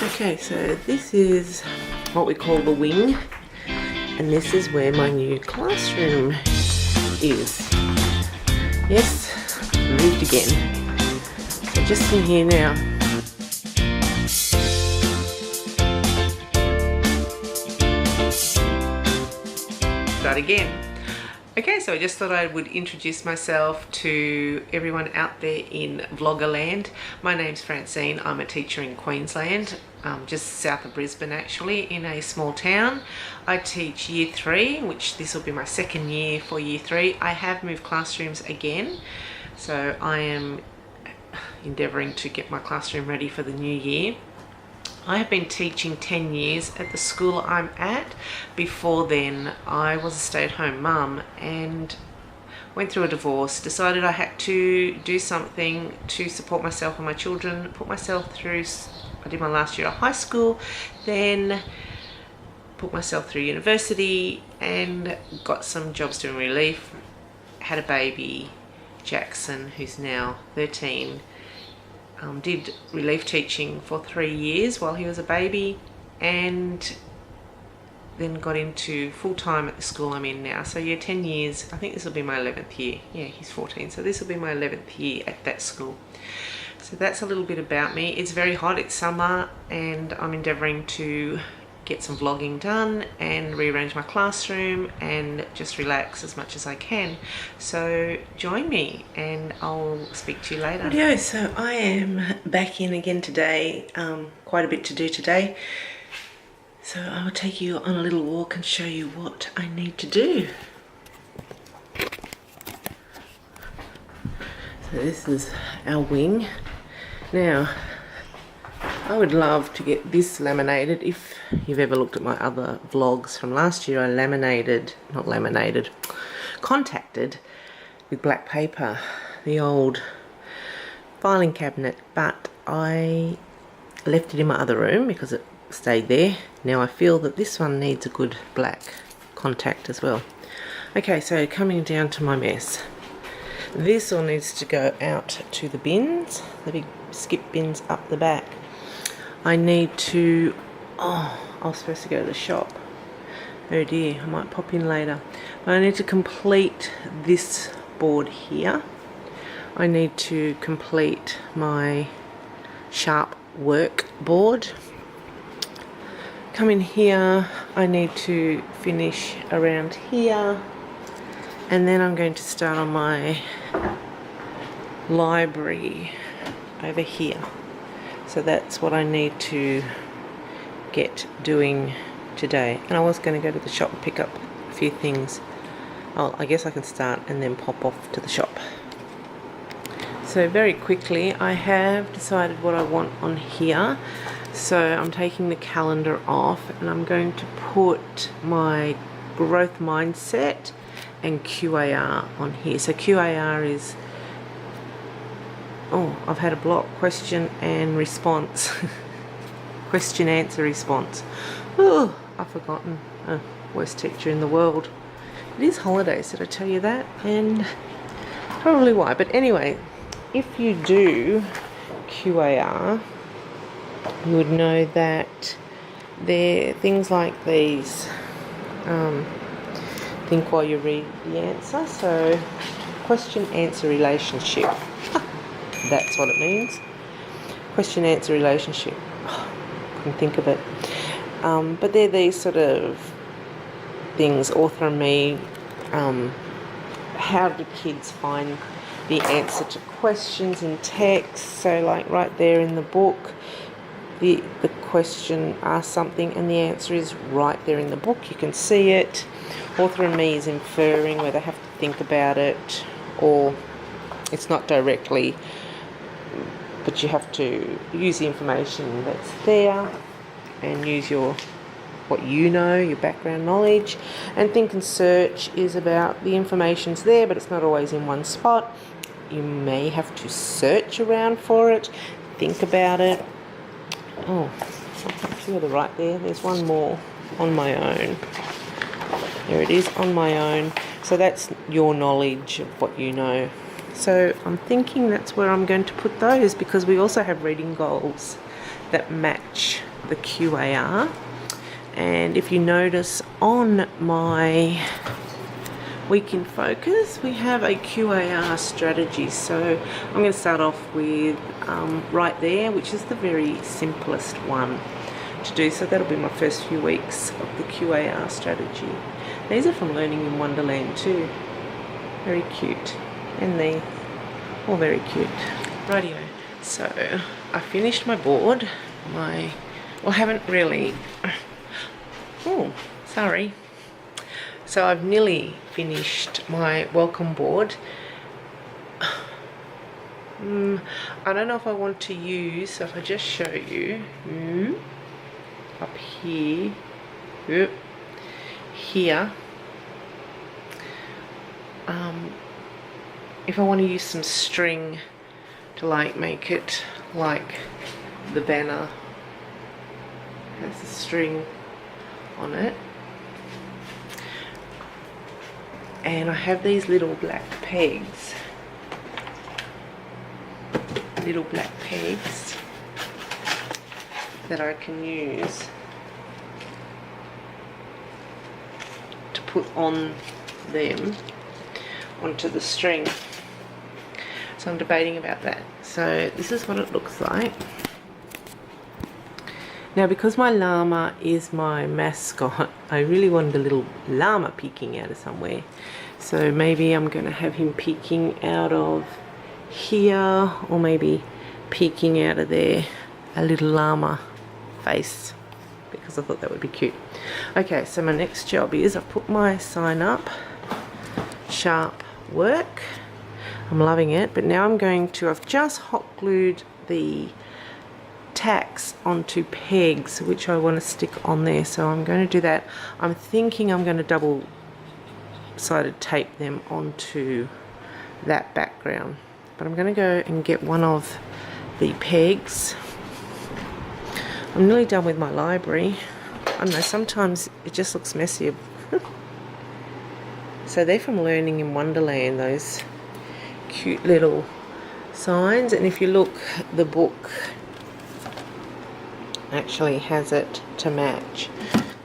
Okay, so this is what we call the wing, and this is where my new classroom is. Yes, moved again. So just in here now. Start again. Okay, so I just thought I would introduce myself to everyone out there in Vloggerland. My name's Francine. I'm a teacher in Queensland, just south of Brisbane actually, in a small town. I teach Year 3, which this will be my second year for Year 3. I have moved classrooms again, so I am endeavouring to get my classroom ready for the new year. I have been teaching 10 years at the school I'm at. Before then, I was a stay-at-home mum and went through a divorce, decided I had to do something to support myself and my children, put myself through, I did my last year of high school, then put myself through university and got some jobs doing relief, had a baby, Jackson, who's now 13, did relief teaching for 3 years while he was a baby, and then got into full-time at the school I'm in now. So yeah, 10 years. I think this will be my 11th year. Yeah, he's 14, so this will be my 11th year at that school. So that's a little bit about me. It's very hot, it's summer, and I'm endeavouring to get some vlogging done and rearrange my classroom and just relax as much as I can. So join me and I'll speak to you later. Video, so I am back in again today. Quite a bit to do today. So I will take you on a little walk and show you what I need to do. So this is our wing. Now, I would love to get this laminated. If you've ever looked at my other vlogs from last year, I contacted with black paper the old filing cabinet, but I left it in my other room because it stayed there. Now I feel that this one needs a good black contact as well. Okay, so coming down to my mess. This all needs to go out to the bins, the big skip bins up the back. I need to, I was supposed to go to the shop. Oh dear, I might pop in later. But I need to complete this board here. I need to complete my sharp work board. Come in here, I need to finish around here. And then I'm going to start on my library over here. So that's what I need to get doing today. And I was going to go to the shop and pick up a few things. I guess I can start and then pop off to the shop. So very quickly, I have decided what I want on here. So I'm taking the calendar off and I'm going to put my growth mindset and QAR on here. So QAR is, I've had a block, question and response. Question, answer, response. Oh, I've forgotten. Worst teacher in the world. It is holidays, did I tell you that? And probably why. But anyway, if you do QAR, you would know that there are things like these. Think while you read the answer. So, question, answer, relationship. That's what it means. Question, answer, relationship. Couldn't think of it. But they're these sort of things, author and me. How do kids find the answer to questions in text? So like right there in the book, the question asks something and the answer is right there in the book. You can see it. Author and me is inferring where they have to think about it, or it's not directly, but you have to use the information that's there and use what you know, your background knowledge. And think and search is about the information's there, but it's not always in one spot. You may have to search around for it, think about it. Oh, a few of the right there. There's one more, on my own. There it is, on my own. So that's your knowledge of what you know. So I'm thinking that's where I'm going to put those, because we also have reading goals that match the QAR. And if you notice on my Week in Focus, we have a QAR strategy. So I'm going to start off with right there, which is the very simplest one to do. So that'll be my first few weeks of the QAR strategy. These are from Learning in Wonderland too. Very cute. And they all very cute. Rightio. So I finished my board. Well, haven't really. Oh, sorry. So I've nearly finished my welcome board. I don't know if I want to use, so if I just show you up here, here, if I want to use some string to like make it like the banner has a string on it. And I have these little black pegs. That I can use to put on them onto the string. So I'm debating about that. So this is what it looks like. Now, because my llama is my mascot, I really wanted a little llama peeking out of somewhere. So maybe I'm going to have him peeking out of here, or maybe peeking out of there, a little llama face, because I thought that would be cute. Okay, so my next job is I've put my sign up, sharp work. I'm loving it, but now I'm going to, I've just hot glued the tacks onto pegs which I want to stick on there, so I'm going to do that. I'm thinking I'm going to double-sided tape them onto that background, but I'm going to go and get one of the pegs. I'm nearly done with my library. I don't know, sometimes it just looks messy. So they're from Learning in Wonderland, those cute little signs, and if you look, the book actually has it to match,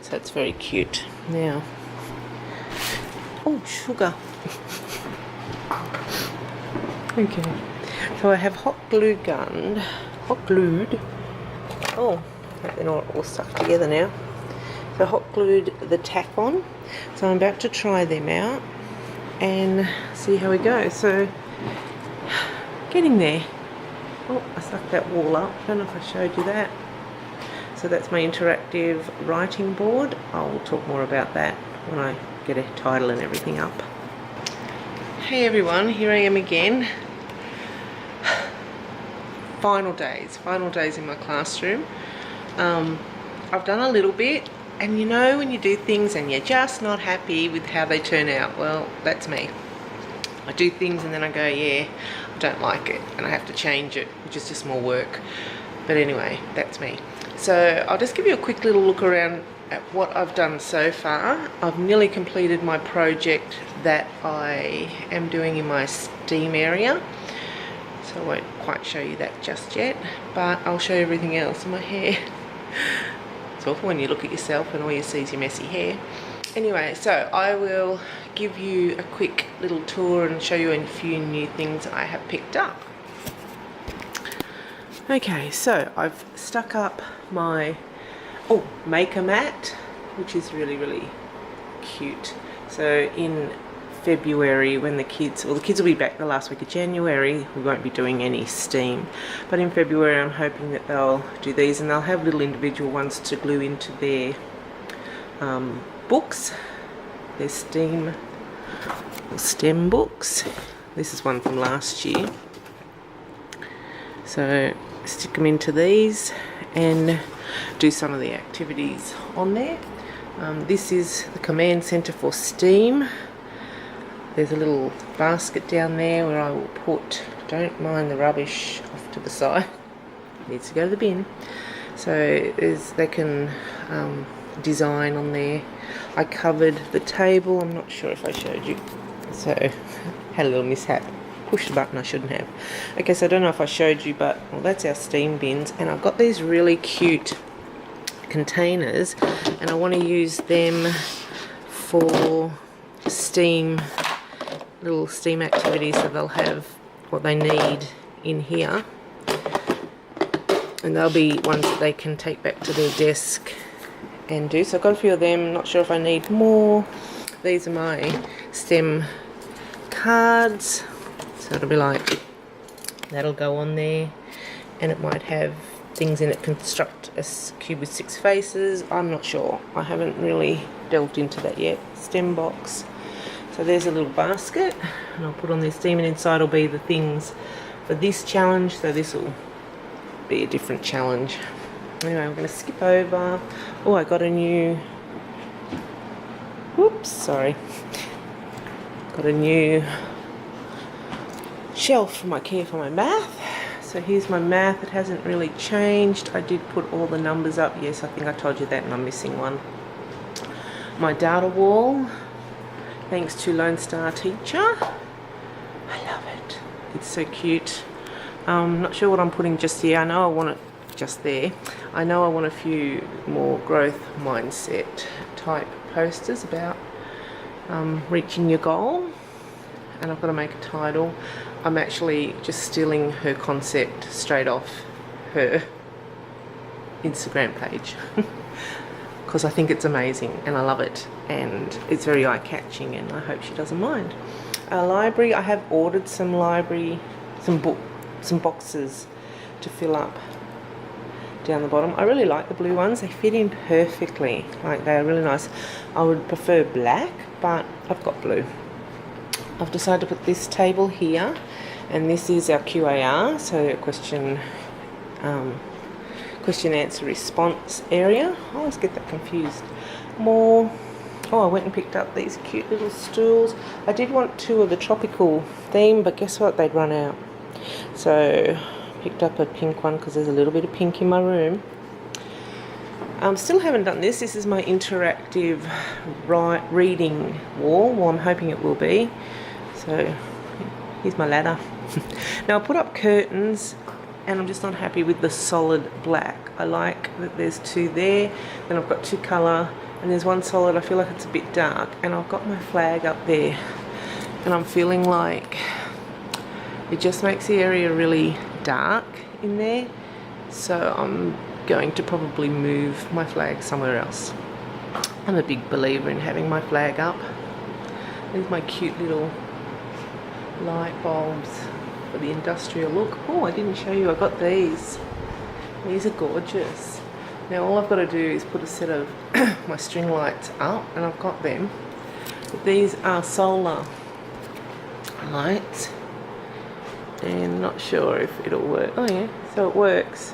so it's very cute. Now, oh, sugar. Okay, so I have hot glued, oh, they're not all stuck together now. So hot glued the tack on, so I'm about to try them out and see how we go. So getting there. Oh, I stuck that wall up, I don't know if I showed you that. So that's my interactive writing board. I'll talk more about that when I get a title and everything up. Hey everyone, here I am again. Final days in my classroom. I've done a little bit, and you know when you do things and you're just not happy with how they turn out, well, that's me. I do things and then I go, yeah, I don't like it, and I have to change it, which is just more work. But anyway, that's me. So I'll just give you a quick little look around at what I've done so far. I've nearly completed my project that I am doing in my STEAM area. So I won't quite show you that just yet, but I'll show you everything else. My hair. It's awful when you look at yourself and all you see is your messy hair. Anyway, so I will give you a quick little tour and show you a few new things I have picked up. Okay, so I've stuck up my maker mat, which is really cute. So in February, when the kids will be back the last week of January, we won't be doing any STEAM, but in February I'm hoping that they'll do these, and they'll have little individual ones to glue into their books, their STEM books. This is one from last year, so stick them into these and do some of the activities on there. This is the command center for STEAM. There's a little basket down there where I will put, don't mind the rubbish off to the side, it needs to go to the bin. So they can design on there. I covered the table, I'm not sure if I showed you, so had a little mishap. pushed the button I shouldn't have. Okay, so I don't know if I showed you, but well, that's our steam bins, and I've got these really cute containers, and I want to use them for little steam activities, so they'll have what they need in here, and they'll be ones that they can take back to their desk and do. So I've got a few of them, not sure if I need more. These are my STEM cards, so it'll be like, that'll go on there, and it might have things in it, construct a cube with 6 faces. I'm not sure, I haven't really delved into that yet. STEM box. So there's a little basket, and I'll put on this steam, and inside will be the things for this challenge, so this will be a different challenge. Anyway, I'm going to skip over. Oh, I got a new, whoops, sorry. Got a new shelf from IKEA for my math. So here's my math. It hasn't really changed. I did put all the numbers up. Yes, I think I told you that, and I'm missing one. My data wall, thanks to Lone Star Teacher. I love it. It's so cute. Not sure what I'm putting just here. I know I want it just there. I know I want a few more growth mindset type posters about reaching your goal, and I've got to make a title. I'm actually just stealing her concept straight off her Instagram page because I think it's amazing and I love it, and it's very eye-catching, and I hope she doesn't mind. Library, I have ordered some boxes to fill up down the bottom. I really like the blue ones. They fit in perfectly. Like, they are really nice. I would prefer black, but I've got blue. I've decided to put this table here, and this is our QAR, so question answer response area. I always get that confused. Oh, I went and picked up these cute little stools. I did want 2 of the tropical theme, but guess what? They'd run out. So picked up a pink one because there's a little bit of pink in my room. Still haven't done this. This is my interactive reading wall. Well, I'm hoping it will be. So here's my ladder. Now I put up curtains, and I'm just not happy with the solid black. I like that there's 2 there, then I've got 2 colour, and there's 1 solid. I feel like it's a bit dark, and I've got my flag up there, and I'm feeling like it just makes the area really dark in there, so I'm going to probably move my flag somewhere else. I'm a big believer in having my flag up. There's my cute little light bulbs for the industrial look. Oh, I didn't show you, I got these. These are gorgeous. Now all I've got to do is put a set of my string lights up, and I've got them. But these are solar lights, and not sure if it'll work. Oh yeah, so it works.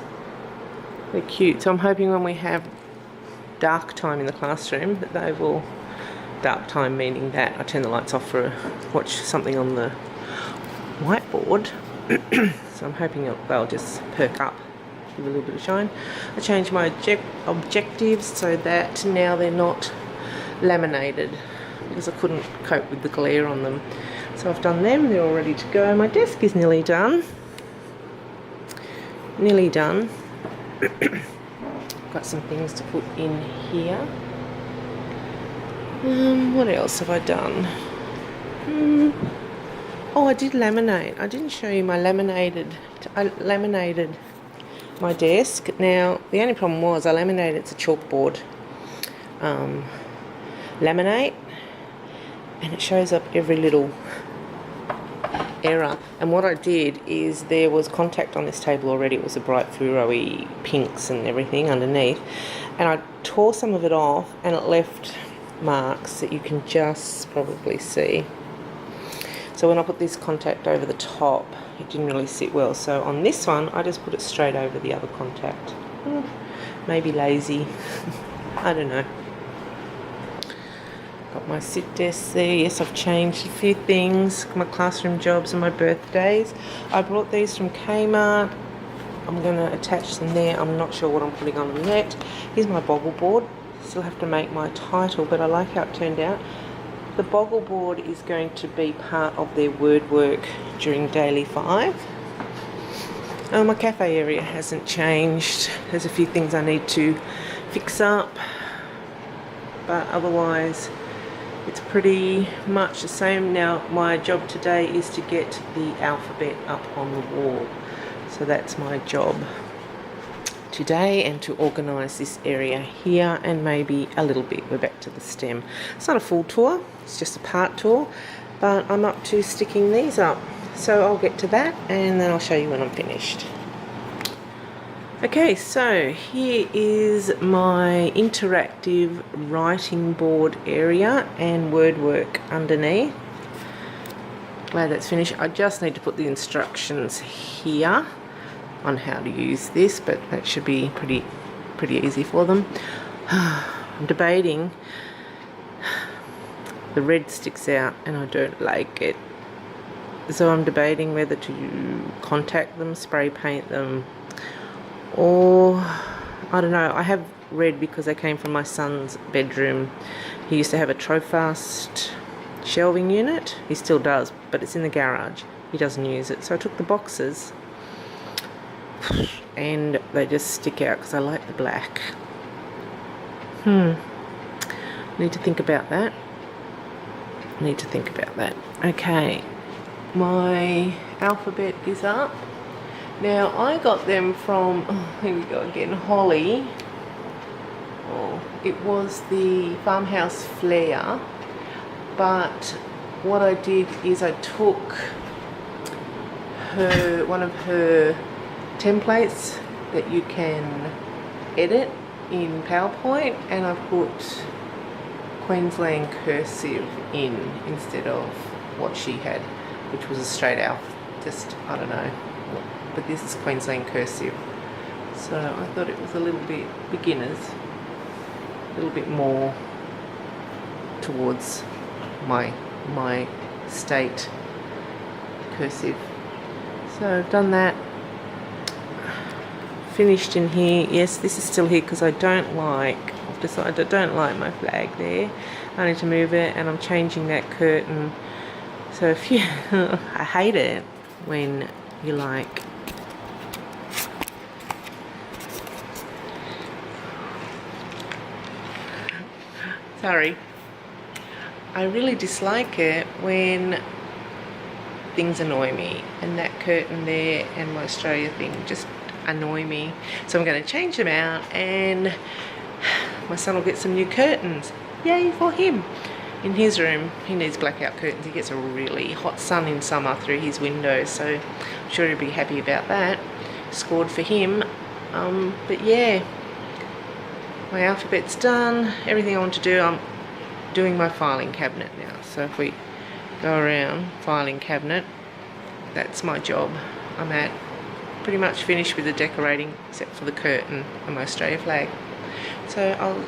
They're cute. So I'm hoping when we have dark time in the classroom that they will, dark time meaning that I turn the lights off for watch something on the whiteboard. So I'm hoping they'll just perk up, give a little bit of shine. I changed my objectives so that now they're not laminated because I couldn't cope with the glare on them. So I've done them, they're all ready to go. My desk is nearly done. Nearly done. Got some things to put in here. What else have I done? Oh, I did laminate. I didn't show you my laminated. I laminated my desk. Now, the only problem was I laminated, it's a chalkboard laminate, and it shows up every little error. And what I did is there was contact on this table already. It was a bright fluoro-y pinks and everything underneath, and I tore some of it off, and it left marks that you can just probably see. So when I put this contact over the top, it didn't really sit well. So on this one, I just put it straight over the other contact. Maybe lazy. I don't know. Got my sit desk there. Yes, I've changed a few things. My classroom jobs and my birthdays. I brought these from Kmart. I'm going to attach them there. I'm not sure what I'm putting on them yet. Here's my bobble board. Still have to make my title, but I like how it turned out. the boggle board is going to be part of their word work during Daily 5. My cafe area hasn't changed. There's a few things I need to fix up, but otherwise it's pretty much the same. Now my job today is to get the alphabet up on the wall, so that's my job today, and to organise this area here and maybe a little bit. We're back to the stem. It's not a full tour, it's just a part tour, but I'm up to sticking these up, so I'll get to that and then I'll show you when I'm finished. Okay, so here is my interactive writing board area and word work underneath. Glad that's finished. I just need to put the instructions here on how to use this, but that should be pretty easy for them. I'm debating. The red sticks out and I don't like it, so I'm debating whether to contact them, spray paint them, or I don't know. I have red because they came from my son's bedroom. He used to have a Trofast shelving unit. He still does, but it's in the garage. He doesn't use it, so I took the boxes and they just stick out because I like the black. Need to think about that. Okay, my alphabet is up. Now I got them from, here we go again, Holly. It was the Farmhouse Flair, but what I did is I took one of her templates that you can edit in PowerPoint, and I put Queensland cursive in instead of what she had, which was a straight out, just, I don't know, but this is Queensland cursive, so I thought it was a little bit beginners, a little bit more towards my state cursive. So I've done that. Finished in here. Yes, this is still here because I've decided I don't like my flag there. I need to move it, and I'm changing that curtain. So if you I hate it when you like sorry, I really dislike it when things annoy me, and that curtain there and my Australia thing just annoy me. So I'm going to change them out, and my son will get some new curtains. Yay for him. In his room, he needs blackout curtains. He gets a really hot sun in summer through his window, so I'm sure he'll be happy about that. Scored for him. But yeah, my alphabet's done. Everything I want to do, I'm doing my filing cabinet now. So if we go around, filing cabinet, that's my job. I'm at pretty much finished with the decorating except for the curtain and my Australia flag. So I'll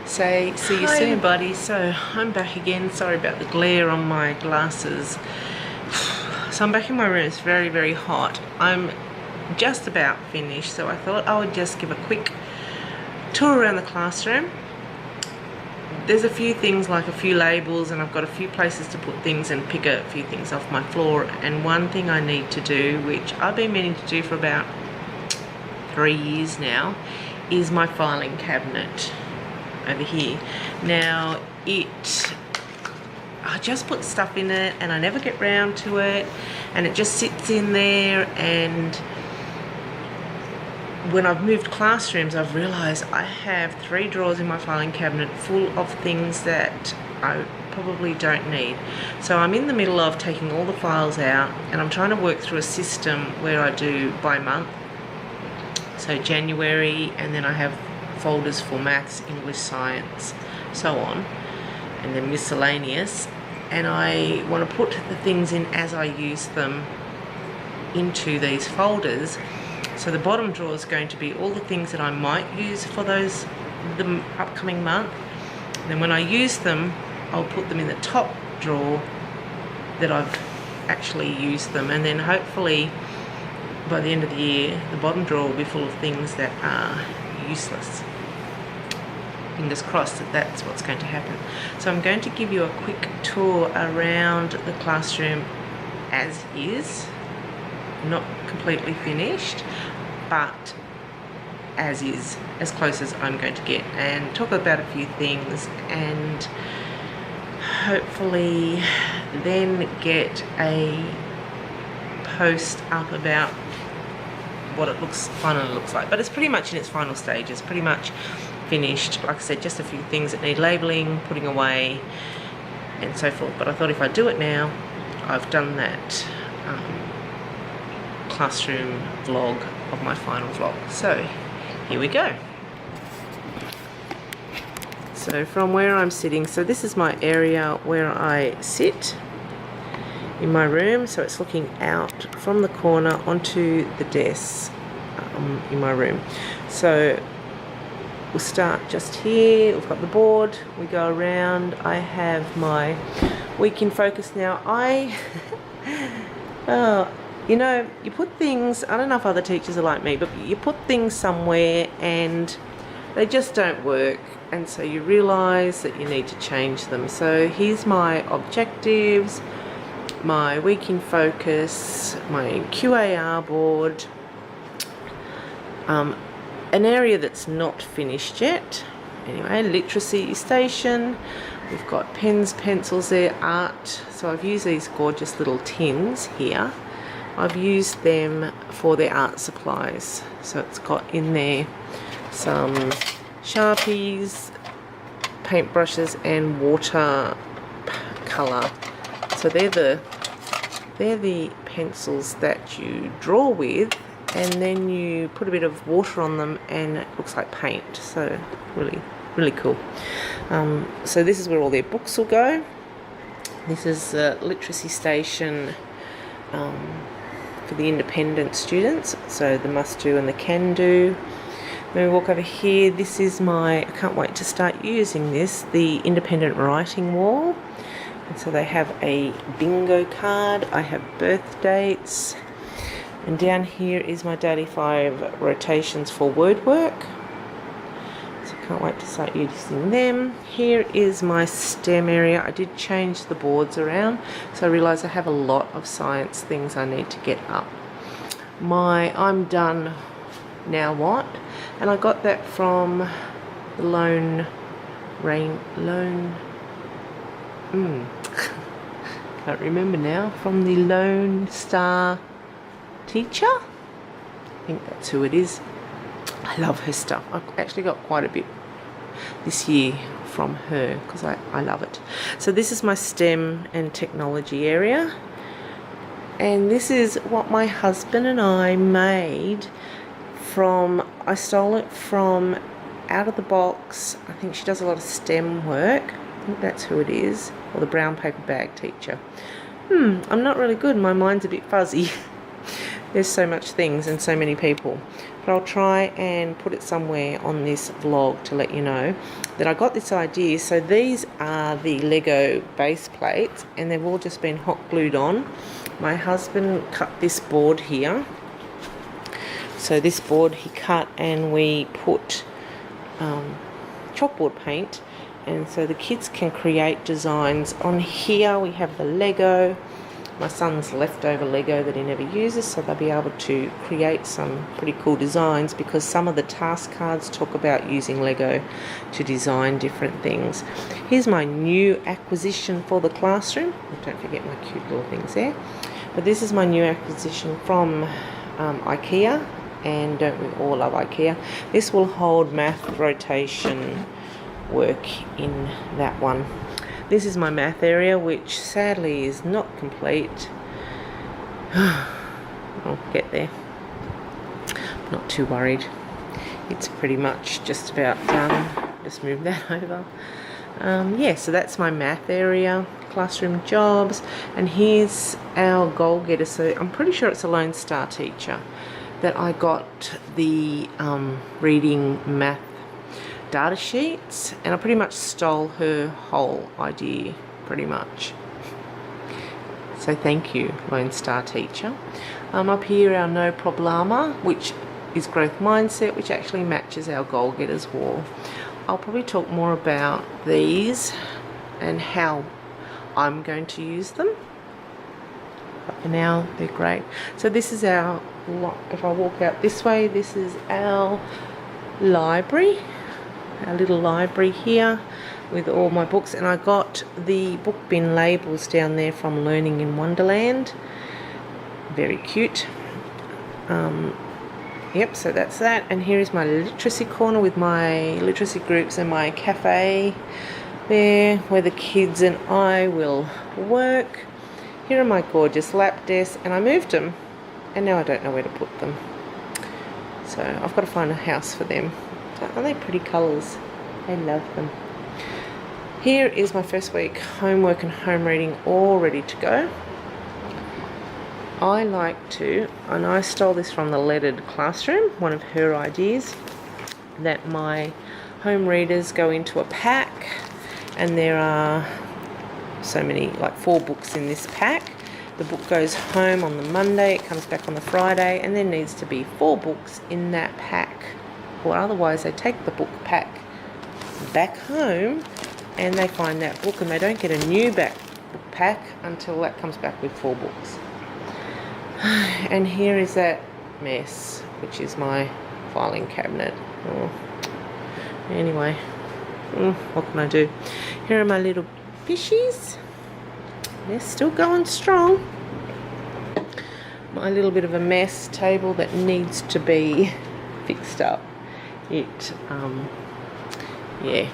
say see you soon. Hi everybody, so I'm back again. Sorry about the glare on my glasses. So I'm back in my room. It's very hot. I'm just about finished, so I thought I would just give a quick tour around the classroom. There's a few things, like a few labels, and I've got a few places to put things and pick a few things off my floor. And one thing I need to do, which I've been meaning to do for about 3 years now, is my filing cabinet over here. Now I just put stuff in it and I never get round to it, and it just sits in there, and when I've moved classrooms, I've realised I have 3 drawers in my filing cabinet full of things that I probably don't need. So I'm in the middle of taking all the files out, and I'm trying to work through a system where I do by month. So January, and then I have folders for maths, English, science, so on, and then miscellaneous. And I want to put the things in as I use them into these folders. So the bottom drawer is going to be all the things that I might use for the upcoming month. And then when I use them, I'll put them in the top drawer that I've actually used them. And then hopefully by the end of the year, the bottom drawer will be full of things that are useless. fingers crossed that that's what's going to happen. So I'm going to give you a quick tour around the classroom as is, not completely finished, but as is, as close as I'm going to get, and talk about a few things, and hopefully then get a post up about what it finally looks like. But it's pretty much in its final stages, pretty much finished. Like I said, just a few things that need labelling, putting away, and so forth. But I thought if I do it now, I've done that classroom vlog of my final vlog. So here we go. So from where I'm sitting, so this is my area where I sit in my room. So it's looking out from the corner onto the desk in my room. So we'll start just here. We've got the board, we go around. I have my week in focus now. You know, you put things, I don't know if other teachers are like me, but you put things somewhere and they just don't work, and so you realise that you need to change them. So here's my objectives, my week in focus, my QAR board, an area that's not finished yet. Anyway, literacy station, we've got pens, pencils there, art. So I've used these gorgeous little tins here. I've used them for their art supplies. So it's got in there some Sharpies, paintbrushes and water colour. So they're the pencils that you draw with, and then you put a bit of water on them and it looks like paint. So really cool. So this is where all their books will go. This is the literacy station for the independent students, so the must do and the can do. Then we walk over here. This is my, I can't wait to start using this, the independent writing wall. And so they have a bingo card. I have birth dates. And down here is my daily 5 rotations for word work. So I can't wait to start using them. Here is my STEM area. I did change the boards around, so I realised I have a lot of science things I need to get up. My I'm done, now what? And I got that from the can't remember now, from the Lone Star Teacher. I think that's who it is. I love her stuff. I've actually got quite a bit this year from her because I love it. So this is my STEM and technology area, and this is what my husband and I made from, I stole it from Out of the Box. I think she does a lot of STEM work. I think that's who it is, or the brown paper bag teacher. I'm not really good, my mind's a bit fuzzy. There's so much things and so many people, but I'll try and put it somewhere on this vlog to let you know that I got this idea. So these are the Lego base plates, and they've all just been hot glued on. My husband cut this board here. So this board he cut, and we put chalkboard paint, and so the kids can create designs. On here we have the Lego, my son's leftover Lego that he never uses, so they'll be able to create some pretty cool designs, because some of the task cards talk about using Lego to design different things. Here's my new acquisition for the classroom. Don't forget my cute little things there. But this is my new acquisition from IKEA, and don't we all love IKEA? This will hold math rotation work in that one. This is my math area, which sadly is not complete. I'll get there. Not too worried. It's pretty much just about done. Just move that over. Yeah, so that's my math area, classroom jobs, and here's our goal getter. So I'm pretty sure it's a Lone Star Teacher that I got the reading math data sheets, and I pretty much stole her whole idea, pretty much. So thank you, Lone Star Teacher. Up here, our No Problema, which is growth mindset, which actually matches our goal getters wall. I'll probably talk more about these and how I'm going to use them. But for now, they're great. So this is our, if I walk out this way, this is our library, our little library here with all my books. And I got the book bin labels down there from Learning in Wonderland. Very cute. Yep, so that's that. And here is my literacy corner with my literacy groups and my cafe there where the kids and I will work. Here are my gorgeous lap desks, and I moved them and now I don't know where to put them. So I've got to find a house for them. Aren't they pretty colours? I love them. Here is my first week homework and home reading all ready to go. I like to, and I stole this from the Lettered Classroom, one of her ideas, that my home readers go into a pack, and there are so many, like 4 books in this pack. The book goes home on the Monday, it comes back on the Friday, and there needs to be 4 books in that pack, or otherwise they take the book pack back home and they find that book and they don't get a new book pack until that comes back with 4 books. And here is that mess, which is my filing cabinet. Oh. Anyway, what can I do? Here are my little fishies. They're still going strong. My little bit of a mess table that needs to be fixed up. It, yeah.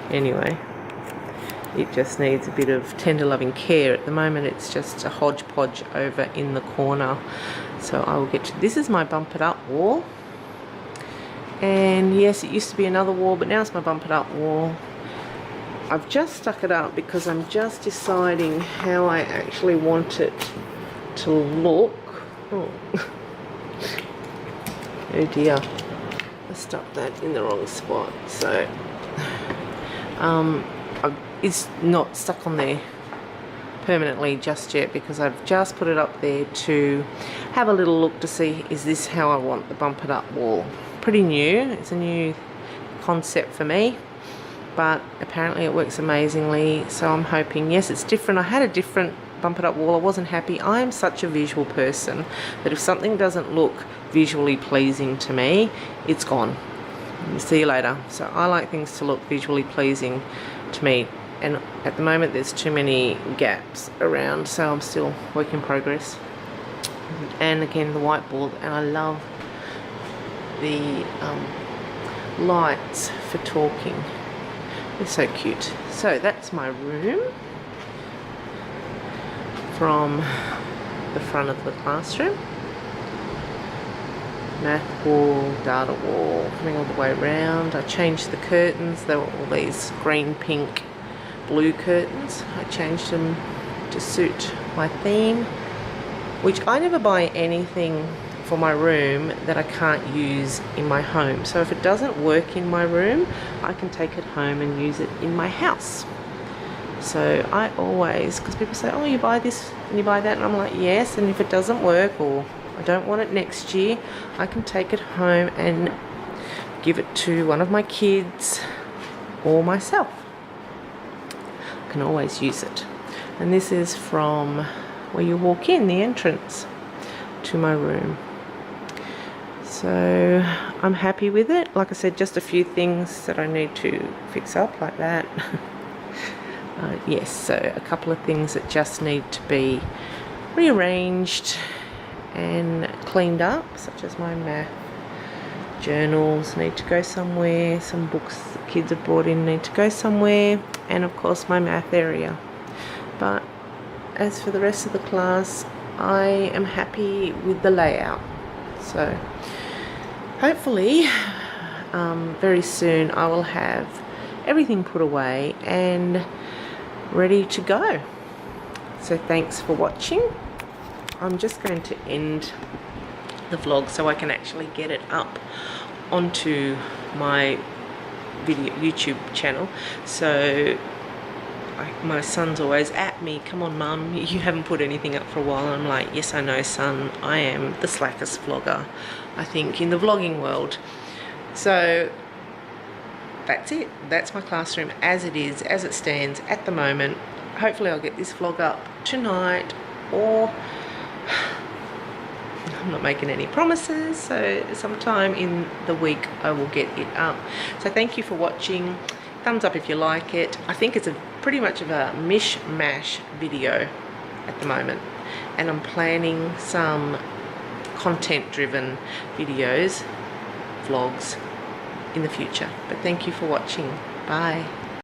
Anyway. It just needs a bit of tender loving care. At the moment it's just a hodgepodge over in the corner. So I will get to, this is my bumpered up wall. And yes, it used to be another wall, but now it's my bumpered up wall. I've just stuck it up because I'm just deciding how I actually want it to look. Oh, oh dear. I stuck that in the wrong spot. So, it's not stuck on there permanently just yet because I've just put it up there to have a little look to see, is this how I want the bumpered up wall. Pretty new, it's a new concept for me, but apparently it works amazingly, so I'm hoping, yes, it's different. I had a different bumpered up wall, I wasn't happy. I am such a visual person that if something doesn't look visually pleasing to me, it's gone. See you later. So I like things to look visually pleasing to me, and at the moment there's too many gaps around, so I'm still work in progress. And again, the whiteboard, and I love the lights for talking. They're so cute. So that's my room from the front of the classroom. Math wall, data wall, coming all the way around. I changed the curtains. They were all these green, pink, blue curtains. I changed them to suit my theme, which I never buy anything for my room that I can't use in my home. So if it doesn't work in my room, I can take it home and use it in my house. So I always, because people say, oh, you buy this and you buy that, and I'm like, yes, and if it doesn't work or I don't want it next year, I can take it home and give it to one of my kids or myself. I can always use it. And this is from where you walk in, the entrance to my room. So I'm happy with it. Like I said, just a few things that I need to fix up like that. Yes, so a couple of things that just need to be rearranged and cleaned up, such as my math journals need to go somewhere, some books the kids have brought in need to go somewhere, and of course my math area. But as for the rest of the class, I am happy with the layout. So hopefully very soon I will have everything put away and ready to go. So thanks for watching. I'm just going to end the vlog so I can actually get it up onto my video YouTube channel. So my son's always at me, come on mum, you haven't put anything up for a while. And I'm like, yes I know son, I am the slackest vlogger I think in the vlogging world. So that's it. That's my classroom as it is, as it stands at the moment. Hopefully I'll get this vlog up tonight, or I'm not making any promises, so sometime in the week I will get it up. So thank you for watching. Thumbs up if you like it. I think it's pretty much of a mishmash video at the moment, and I'm planning some content driven videos, vlogs in the future. But thank you for watching. Bye.